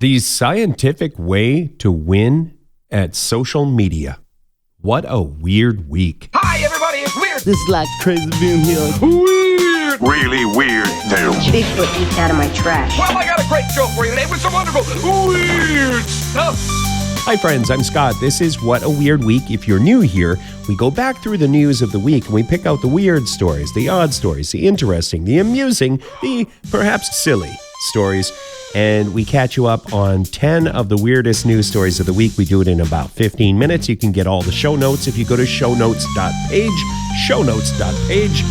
The scientific way to win at social media. What a weird week. Hi, everybody, it's Weird. This is like crazy being here. Weird. Really weird tales. Bigfoot eats out of my trash. Well, I got a great show for you today with some wonderful weird stuff. Hi, friends. I'm Scott. This is What a Weird Week. If you're new here, we go back through the news of the week and we pick out the weird stories, the odd stories, the interesting, the amusing, the perhaps silly stories. And we catch you up on 10 of the weirdest news stories of the week. We do it in about 15 minutes. You can get all the show notes if you go to shownotes.page, shownotes.page.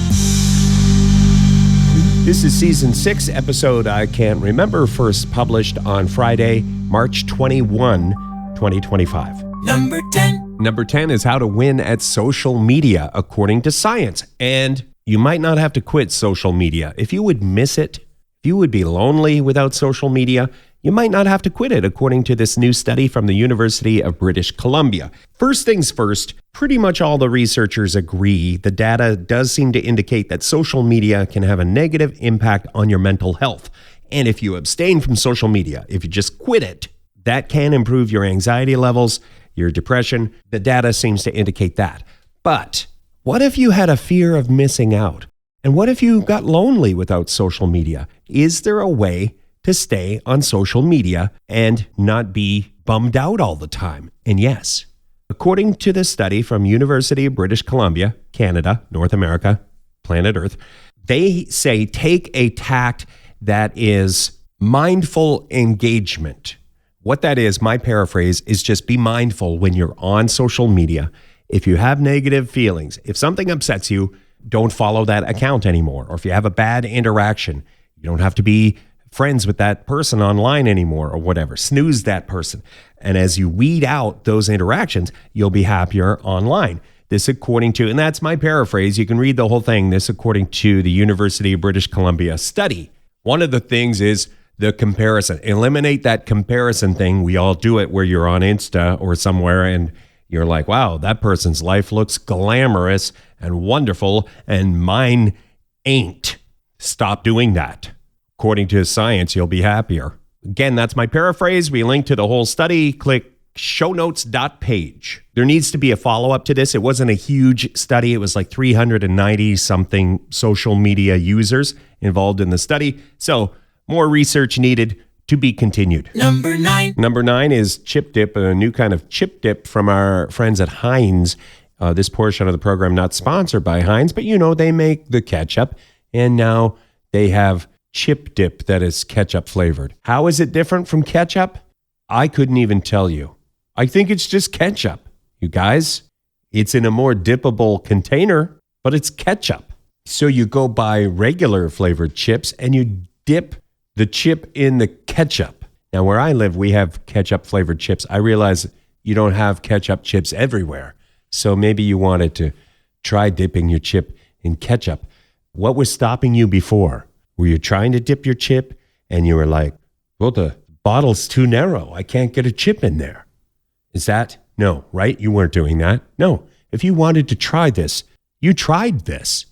This is season 6, episode I can't remember, first published on Friday, March 21, 2025. Number 10. Number 10 is how to win at social media, according to science. And you might not have to quit social media. If you would miss it, if you would be lonely without social media, you might not have to quit it, according to this new study from the University of British Columbia. First things first, pretty much all the researchers agree the data does seem to indicate that social media can have a negative impact on your mental health. And if you abstain from social media, if you just quit it, that can improve your anxiety levels, your depression. The data seems to indicate that. But what if you had a fear of missing out? And what if you got lonely without social media? Is there a way to stay on social media and not be bummed out all the time? And yes, according to this study from University of British Columbia, Canada, North America, planet Earth, they say take a tact that is mindful engagement. What that is, my paraphrase, is just be mindful when you're on social media. If you have negative feelings, if something upsets you, don't follow that account anymore. Or if you have a bad interaction, you don't have to be friends with that person online anymore or whatever. Snooze that person. And as you weed out those interactions, you'll be happier online. This according to, and that's my paraphrase, you can read the whole thing, this according to the University of British Columbia study. One of the things is the comparison. Eliminate that comparison thing. We all do it where you're on Insta or somewhere and you're like, wow, that person's life looks glamorous and wonderful, and mine ain't. Stop doing that. According to science, you'll be happier. Again, that's my paraphrase. We link to the whole study. Click shownotes.page. There needs to be a follow-up to this. It wasn't a huge study. It was like 390-something social media users involved in the study. So more research needed. To be continued. Number 9. Number 9 is chip dip, a new kind of chip dip from our friends at HEINZ. This portion of the program not sponsored by HEINZ, but you know, they make the ketchup, and now they have chip dip that is ketchup flavored. How is it different from ketchup? I couldn't even tell you. I think it's just ketchup, you guys. It's in a more dippable container, but it's ketchup. So you go buy regular flavored chips and you dip the chip in the ketchup. Now, where I live, we have ketchup flavored chips. I realize you don't have ketchup chips everywhere. So maybe you wanted to try dipping your chip in ketchup. What was stopping you before? Were you trying to dip your chip and you were like, well, the bottle's too narrow. I can't get a chip in there. Is that? No, right? You weren't doing that. No. If you wanted to try this, you tried this.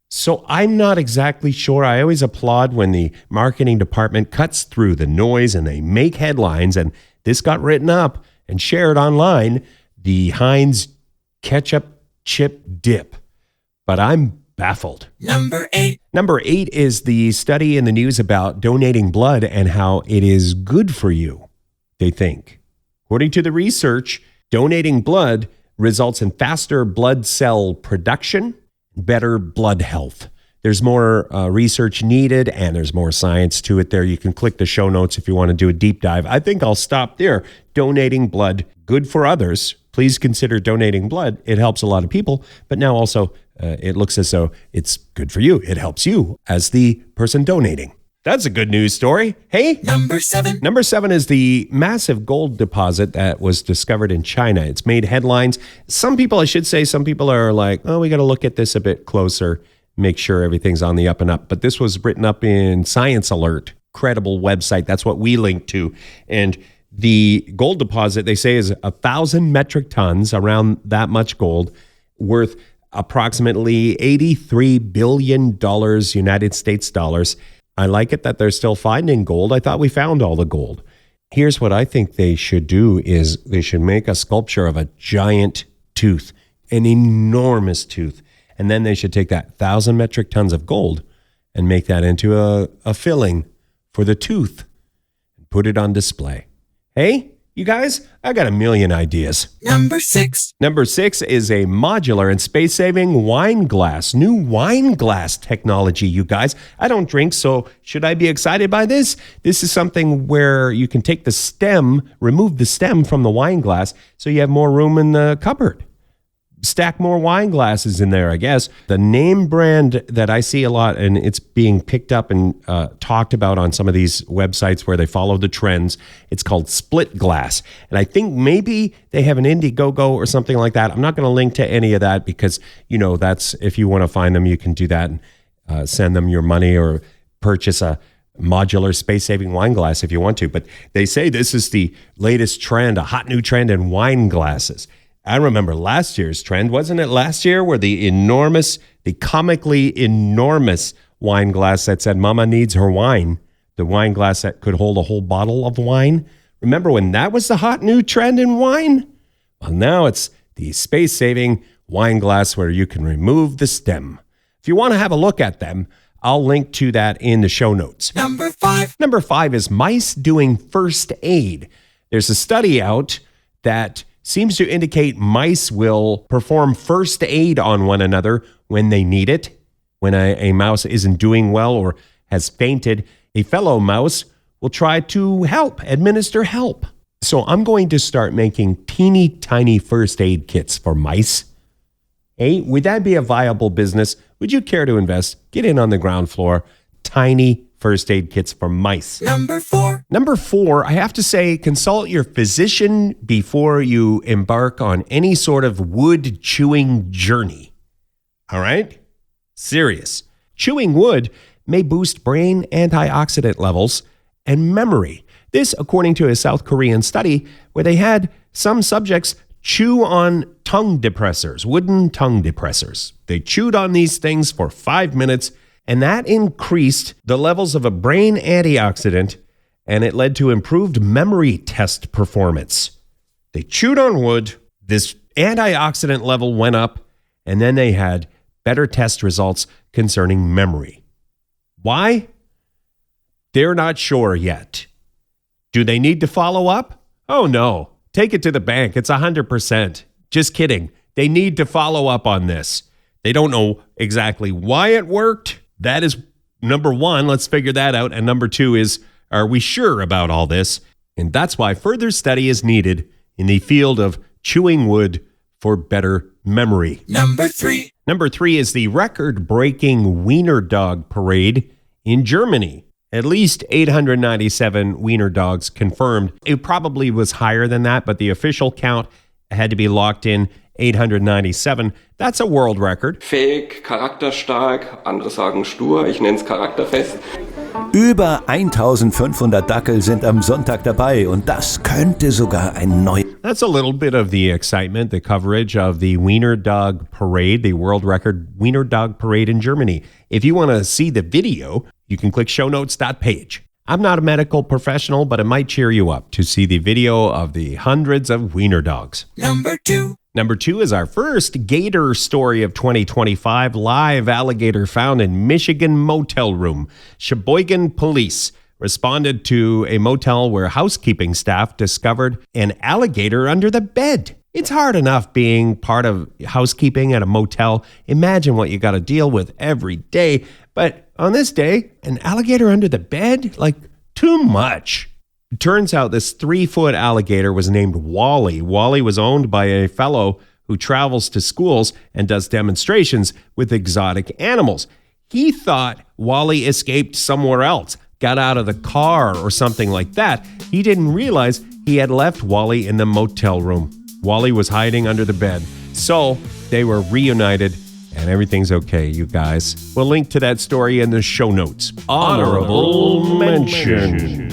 So I'm not exactly sure. I always applaud when the marketing department cuts through the noise and they make headlines. And this got written up and shared online, the HEINZ ketchup chip dip. But I'm baffled. Number 8. Number 8 is the study in the news about donating blood and how it is good for you, they think. According to the research, donating blood results in faster blood cell production, better blood health. There's more research needed and there's more science to it there. You can click the show notes if you want to do a deep dive. I think I'll stop there. Donating blood, good for others. Please consider donating blood. It helps a lot of people, but now also it looks as though it's good for you. It helps you as the person donating. That's a good news story. Hey? Number 7. Number 7 is the massive gold deposit that was discovered in China. It's made headlines. Some people are like, oh, we got to look at this a bit closer, make sure everything's on the up and up. But this was written up in Science Alert, credible website. That's what we link to. And the gold deposit, they say, is 1,000 metric tons, around that much gold, worth approximately $83 billion United States dollars. I like it that they're still finding gold. I thought we found all the gold. Here's what I think they should do is they should make a sculpture of a giant tooth, an enormous tooth. And then they should take that 1,000 metric tons of gold and make that into a filling for the tooth and put it on display. Hey, you guys, I got a million ideas. Number 6. Number 6 is a modular and space-saving wine glass. New wine glass technology, you guys. I don't drink, so should I be excited by this? This is something where you can take the stem, remove the stem from the wine glass so you have more room in the cupboard. Stack more wine glasses in there, I guess. The name brand that I see a lot, and it's being picked up and talked about on some of these websites where they follow the trends, it's called Split Glass. And I think maybe they have an Indiegogo or something like that. I'm not going to link to any of that because, you know, that's, if you want to find them, you can do that and send them your money or purchase a modular space-saving wine glass if you want to. But they say this is the latest trend, a hot new trend in wine glasses. I remember last year's trend, wasn't it last year, where the comically enormous wine glass that said Mama needs her wine, the wine glass that could hold a whole bottle of wine? Remember when that was the hot new trend in wine? Well, now it's the space-saving wine glass where you can remove the stem. If you want to have a look at them, I'll link to that in the show notes. Number 5. Number 5 is mice doing first aid. There's a study out that seems to indicate mice will perform first aid on one another when they need it. When a mouse isn't doing well or has fainted, a fellow mouse will try to administer help. So I'm going to start making teeny tiny first aid kits for mice. Hey, would that be a viable business? Would you care to invest? Get in on the ground floor. Tiny first aid kits for mice. Number 4. Number 4, I have to say, consult your physician before you embark on any sort of wood chewing journey. All right? Serious. Chewing wood may boost brain antioxidant levels and memory. This, according to a South Korean study where they had some subjects chew on tongue depressors, wooden tongue depressors. They chewed on these things for 5 minutes, and that increased the levels of a brain antioxidant, and it led to improved memory test performance. They chewed on wood, this antioxidant level went up, and then they had better test results concerning memory. Why? They're not sure yet. Do they need to follow up? Oh no, take it to the bank. It's 100%. Just kidding. They need to follow up on this. They don't know exactly why it worked. That is number 1. Let's figure that out. And number 2 is, are we sure about all this? And that's why further study is needed in the field of chewing wood for better memory. Number 3. Number 3 is the record-breaking wiener dog parade in Germany. At least 897 wiener dogs confirmed. It probably was higher than that, but the official count had to be locked in 897. That's a world record. Fähig, charakterstark, andere sagen stur, ich nenne es charakterfest. Über 1500 Dackel sind am Sonntag dabei und das könnte sogar ein neues... That's a little bit of the excitement, the coverage of the Wiener Dog Parade, the world record Wiener Dog Parade in Germany. If you want to see the video, you can click shownotes.page. I'm not a medical professional, but it might cheer you up to see the video of the hundreds of wiener dogs. Number 2. Number 2 is our first gator story of 2025. Live alligator found in Michigan motel room. Cheboygan police responded to a motel where housekeeping staff discovered an alligator under the bed. It's hard enough being part of housekeeping at a motel. Imagine what you got to deal with every day. But on this day, an alligator under the bed? Like, too much. It turns out this 3-foot alligator was named Wally. Wally was owned by a fellow who travels to schools and does demonstrations with exotic animals. He thought Wally escaped somewhere else, got out of the car or something like that. He didn't realize he had left Wally in the motel room. Wally was hiding under the bed. So they were reunited and everything's okay, you guys. We'll link to that story in the show notes. Honorable mention.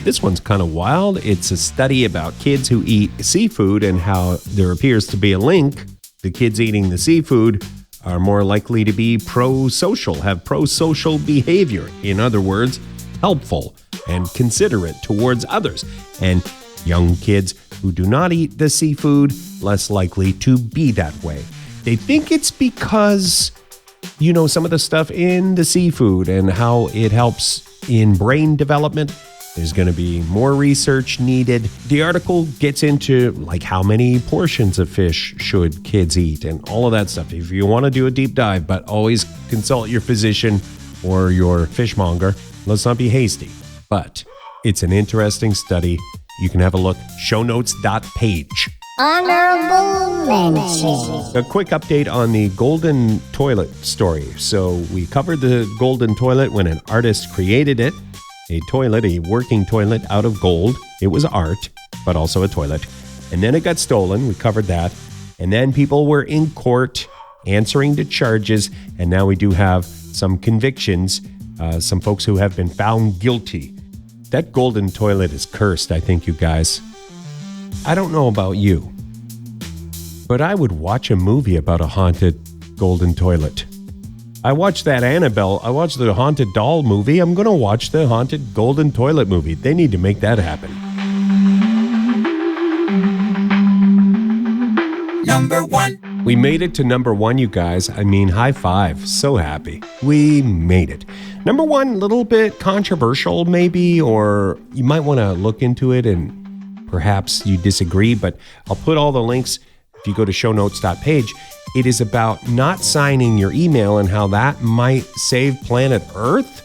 This one's kind of wild. It's a study about kids who eat seafood and how there appears to be a link. The kids eating the seafood are more likely to be prosocial, have prosocial behavior. In other words, helpful and considerate towards others. And young kids who do not eat the seafood, less likely to be that way. They think it's because, some of the stuff in the seafood and how it helps in brain development. There's going to be more research needed. The article gets into how many portions of fish should kids eat and all of that stuff. If you want to do a deep dive, but always consult your physician or your fishmonger. Let's not be hasty. But it's an interesting study. You can have a look. Shownotes.page. Honorable mention. A quick update on the golden toilet story. So we covered the golden toilet when an artist created it. A working toilet out of gold. It was art, but also a toilet. And then it got stolen. We covered that. And then people were in court answering to charges. And now we do have some convictions, some folks who have been found guilty. That golden toilet is cursed, I think, you guys. I don't know about you, but I would watch a movie about a haunted golden toilet. I watched that Annabelle. I watched the haunted doll movie. I'm going to watch the haunted golden toilet movie. They need to make that happen. Number 1. We made it to number 1, you guys. I mean, high five. So happy. We made it. Number 1, a little bit controversial maybe, or you might want to look into it and perhaps you disagree, but I'll put all the links if you go to shownotes.page. It is about not signing your email and how that might save planet Earth.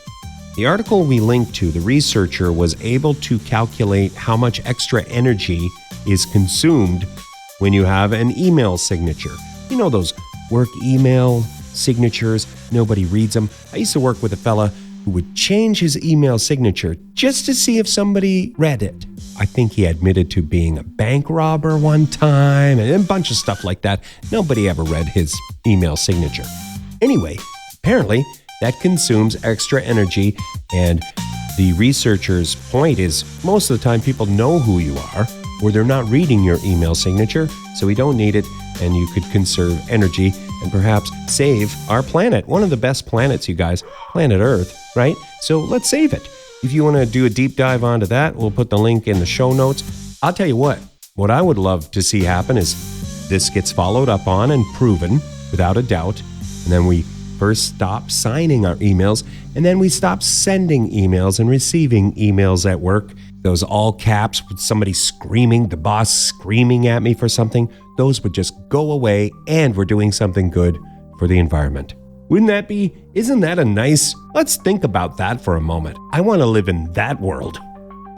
The article we linked to, the researcher was able to calculate how much extra energy is consumed when you have an email signature. You know those work email signatures, nobody reads them. I used to work with a fella who would change his email signature just to see if somebody read it. I think he admitted to being a bank robber one time and a bunch of stuff like that. Nobody ever read his email signature. Anyway, apparently that consumes extra energy, and the researcher's point is most of the time people know who you are or they're not reading your email signature, so we don't need it, and you could conserve energy and perhaps save our planet. One of the best planets, you guys, planet Earth, right? So let's save it. If you want to do a deep dive onto that, we'll put the link in the show notes. I'll tell you what I would love to see happen is this gets followed up on and proven without a doubt. And then we first stop signing our emails, and then we stop sending emails and receiving emails at work. Those all caps with somebody screaming, the boss screaming at me for something, those would just go away, and we're doing something good for the environment. Isn't that a nice, let's think about that for a moment. I want to live in that world.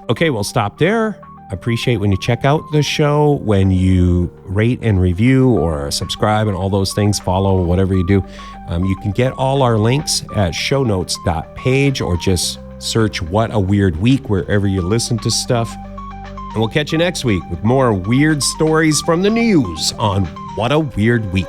Okay, we'll stop there. Appreciate when you check out the show, when you rate and review or subscribe and all those things, follow, whatever you do. You can get all our links at shownotes.page or just search What a Weird Week wherever you listen to stuff. And we'll catch you next week with more weird stories from the news on What a Weird Week.